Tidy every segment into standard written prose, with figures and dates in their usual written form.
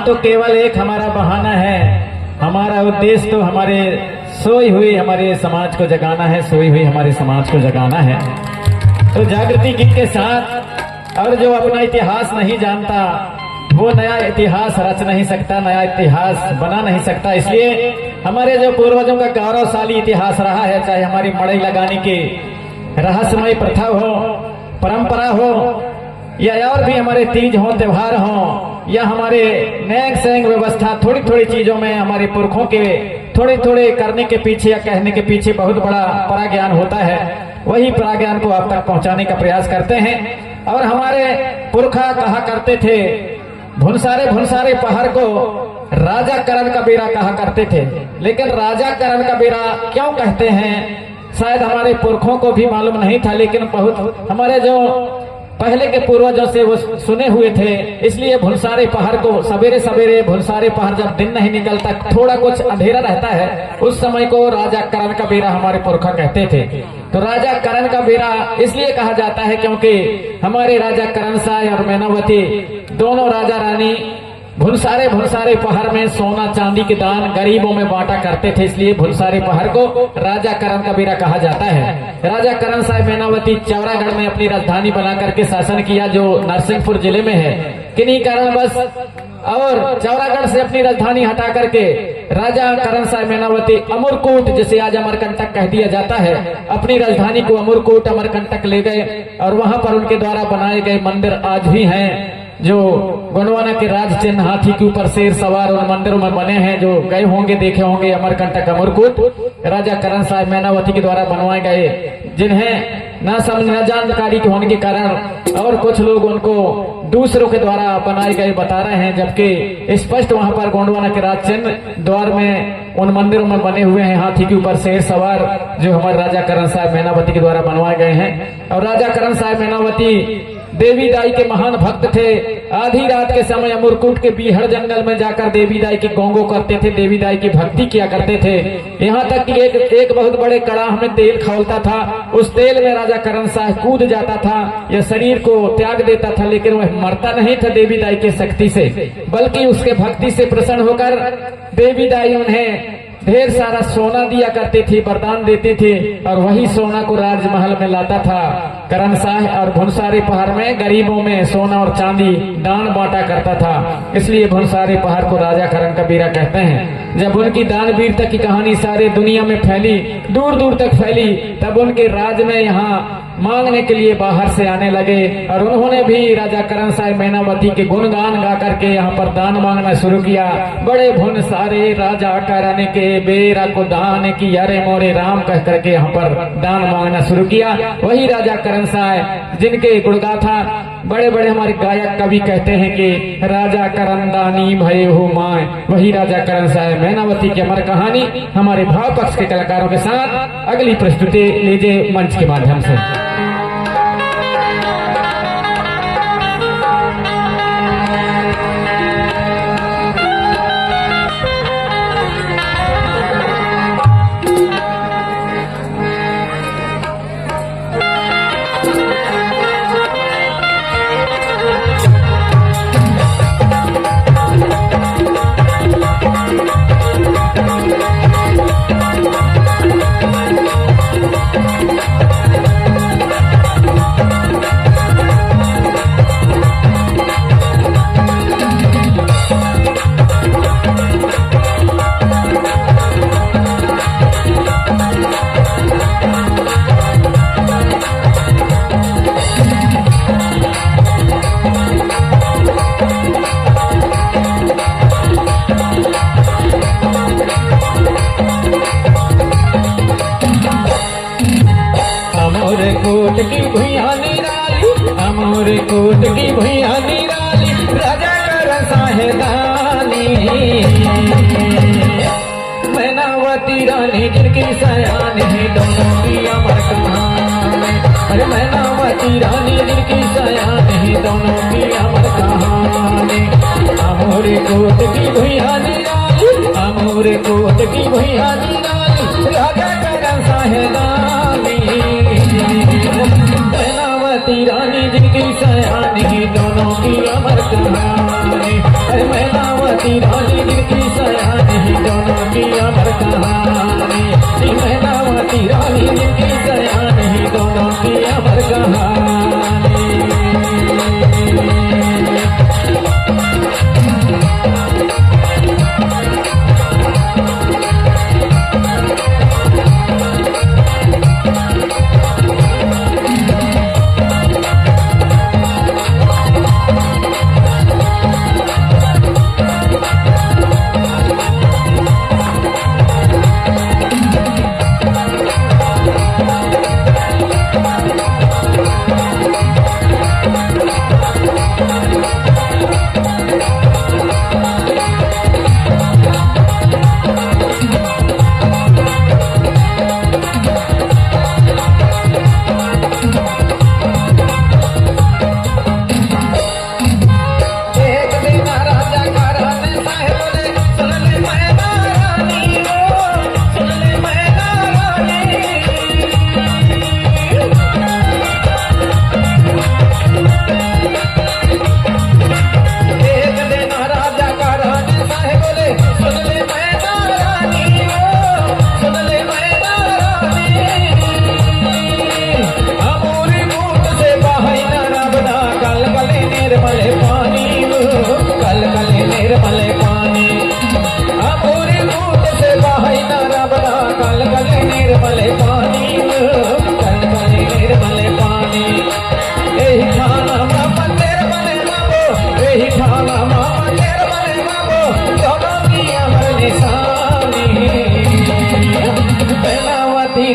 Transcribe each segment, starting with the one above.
तो केवल एक हमारा बहाना है। हमारा उद्देश्य तो हमारे सोई हुई हमारे समाज को जगाना है, सोई हुई हमारे समाज को जगाना है। तो जागृति गीत के साथ, और जो अपना इतिहास नहीं जानता वो नया इतिहास रच नहीं सकता, नया इतिहास बना नहीं सकता। इसलिए हमारे जो पूर्वजों का गौरवशाली इतिहास रहा है, चाहे हमारी मड़ई लगाने की रहस्यमय प्रथा हो, परंपरा हो, या और भी हमारे तीज हो, त्योहार हो, या हमारे नैंग सैंग व्यवस्था, थोड़ी थोड़ी चीजों में हमारे पुरखों के थोड़े थोड़े करने के पीछे या कहने के पीछे बहुत बड़ा पराज्ञान होता है। वही पराज्ञान को आप तक पहुंचाने का प्रयास करते हैं। और हमारे पुरखा कहा करते थे, भुनसारे भुनसारे पहाड़ को राजा करण का बेरा कहा करते थे। लेकिन राजा करण का बेरा क्यों कहते हैं, शायद हमारे पुरखों को भी मालूम नहीं था, लेकिन बहुत हमारे जो पहले के पूर्वजों से वो सुने हुए थे। इसलिए भुनसारे पहाड़ को सवेरे सवेरे, भुनसारे पहाड़ जब दिन नहीं निकलता, थोड़ा कुछ अंधेरा रहता है, उस समय को राजा करण का बेरा हमारे पुरखा कहते थे। तो राजा करण का बेरा इसलिए कहा जाता है क्योंकि हमारे राजा करण साय और मैनावती दोनों राजा रानी भुनसारे भुनसारे पहाड़ में सोना चांदी के दान गरीबों में बांटा करते थे। इसलिए भुनसारे पहाड़ को राजा करण का बेरा कहा जाता है। राजा करण साहब मैनावती चौरागढ़ में अपनी राजधानी बना करके शासन किया, जो नरसिंहपुर जिले में है। किन्हीं कारणवश और चौरागढ़ से अपनी राजधानी हटा करके राजा करण साहब मैनावती अमरकोट, जिसे आज अमरकंटक कह दिया जाता है, अपनी राजधानी को अमरकोट अमरकंटक ले गए। और वहां पर उनके द्वारा बनाए गए मंदिर आज भी हैं, जो गोंडवाना के राज चिन्ह हाथी के ऊपर शेर सवार उन मंदिरों में बने हैं, जो गए होंगे देखे होंगे। अमरकंटक अमरकोट राजा करण साहब मैनावती के द्वारा बनवाए गए, जिन्हें न जानकारी के होने के कारण और कुछ लोग उनको दूसरों के द्वारा बनाए गए बता रहे हैं, जबकि स्पष्ट वहां पर गोंडवाना के राज चिन्ह द्वार में उन मंदिरों में बने हुए हैं हाथी के ऊपर शेर सवार, जो हमारे राजा करण साहब मैनावती के द्वारा बनवाए गए हैं। और राजा करण साहब मैनावती देवी दाई के महान भक्त थे। आधी रात के समय अमरकोट के बीहड़ जंगल में जाकर देवी दाई की गोंगो करते थे, देवी दाई की भक्ति किया करते थे। यहाँ तक कि एक बहुत बड़े कड़ाह में तेल खौलता था, उस तेल में राजा करण साहब कूद जाता था या शरीर को त्याग देता था, लेकिन वह मरता नहीं था देवी दाई की शक्ति से, बल्कि उसके भक्ति से प्रसन्न होकर देवी दाई उन्हें ढेर सारा सोना दिया करती थी, वरदान देती थी। और वही सोना को राजमहल में लाता था करण साह, और भुनसारे पहाड़ में गरीबों में सोना और चांदी दान बांटा करता था। इसलिए भुनसारे पहाड़ को राजा करण का बेरा कहते हैं। जब उनकी दानवीरता की कहानी सारे दुनिया में फैली, दूर दूर तक फैली, तब उनके राज में यहाँ मांगने के लिए बाहर से आने लगे। और उन्होंने भी राजा करण साहब मैनावती के गुणगान गा करके यहाँ पर दान मांगना शुरू किया। बड़े भुनसारे राजा करण के बेरा को दान की, अरे मोरे राम कह करके यहाँ पर दान मांगना शुरू किया। वही राजा करण साहब जिनके गुणगाथा बड़े बड़े हमारे गायक कवि कहते हैं कि राजा करण दानी भय हो माए, वही राजा करण साहब मैनावती की अमर कहानी हमारे भाव पक्ष के कलाकारों के साथ अगली प्रस्तुति लीजिए मंच के माध्यम से। कोट की भुइया निराली, अमर कोट की भुइया निराली, राजा करण साहब दानी। मैनावती रानी जिनकी सयान है, दोनों की अमर कहानी। अरे मैनावती रानी जिनकी सयान है, दोनों की अमर कहानी। अमर कोट की भुइया निराली, अमर कोट की भुइया निराली, राजा करण साहब दानी। मैनावती रानी जिनकी सयानी, दोनों की अमर कहानी। मैनावती मैनावती रानी जिनकी सयानी दोनों की अमर कहानी। मैनावती रानी जिनकी सयानी दोनों की अमर कहानी।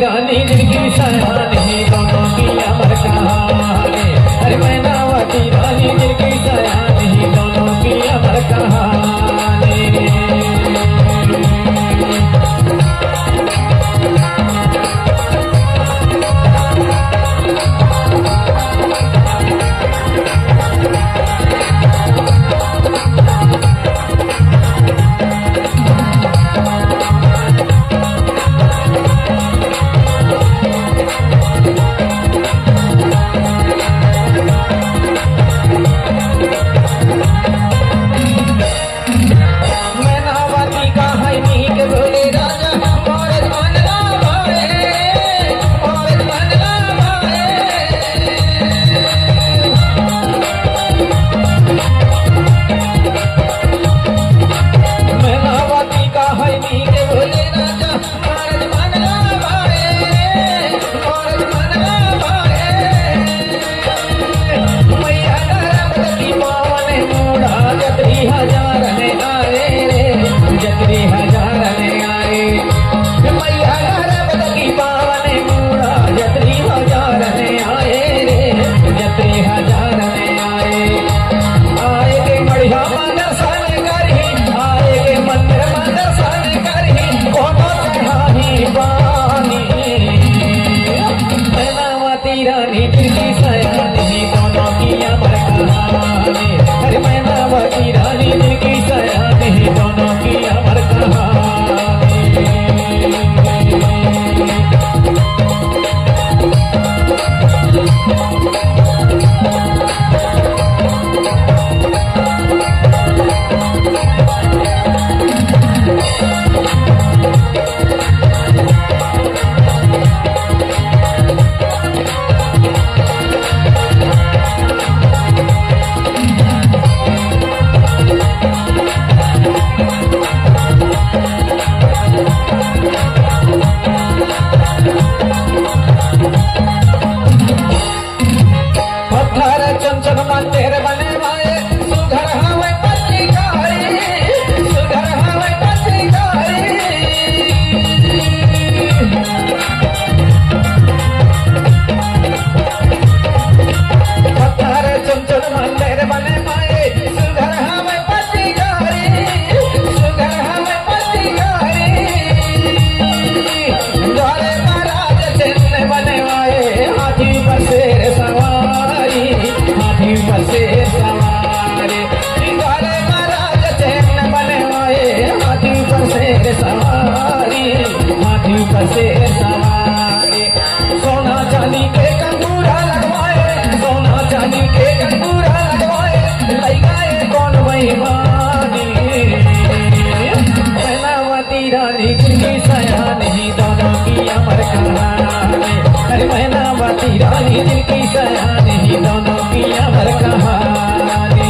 रानी जिनकी सयानी दोनों की अमर कहानी। अरे मैनावती रानी जिनकी सयानी दोनों की अमर कहानी। मैनावती रानी जिनकी सयानी दोनों की अमर कहानी। जी की सयानी दोनों की अमर कहानी।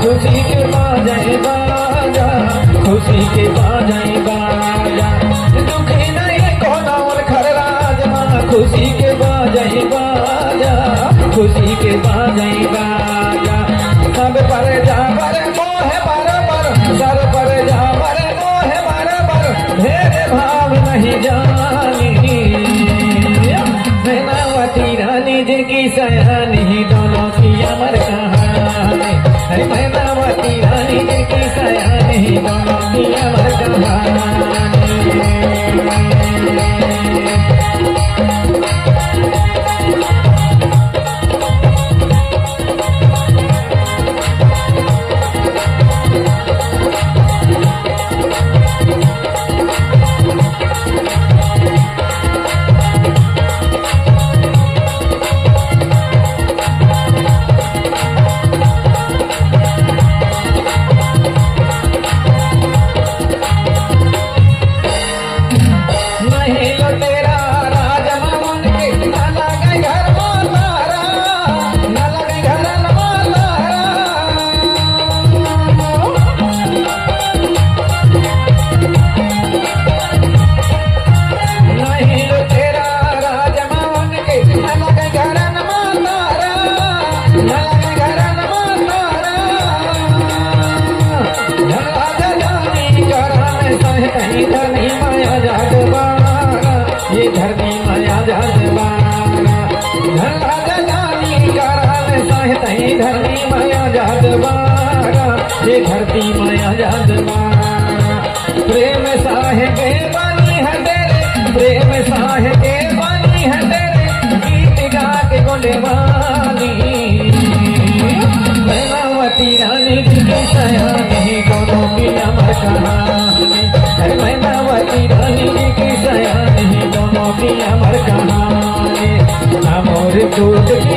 खुशी के बाजाए बाजा, खुशी के बाजाए बाजा, दुखी नहीं कोना और खर राजमा, खुशी के बाजाए बाजा, खुशी के बाजाए बाजा। सब पर जा पर मोह बराबर, सर पर जा पर मोह बराबर, भेद भाव नहीं जानी। मैनावती रानी जी की सयानी दोनों की अमर कहानी। मैनावती रानी जी की सयानी दोनों की अमर कहानी। धरनी माया जागवाना, ये धरनी माया जागवाना, धन जानी करान साहित धरनी माया जागवाना, ये धरती माया जागवाना। प्रेम साहे के बानी है तेरे, प्रेम साहे के बानी है तेरे, गीत गा के गोलेवानी। मैनावती रानी जी की सयानी दोनों की अमर कहानी। मैनावती रानी जी की सयानी दोनों की अमर कहानी। अमर दूध की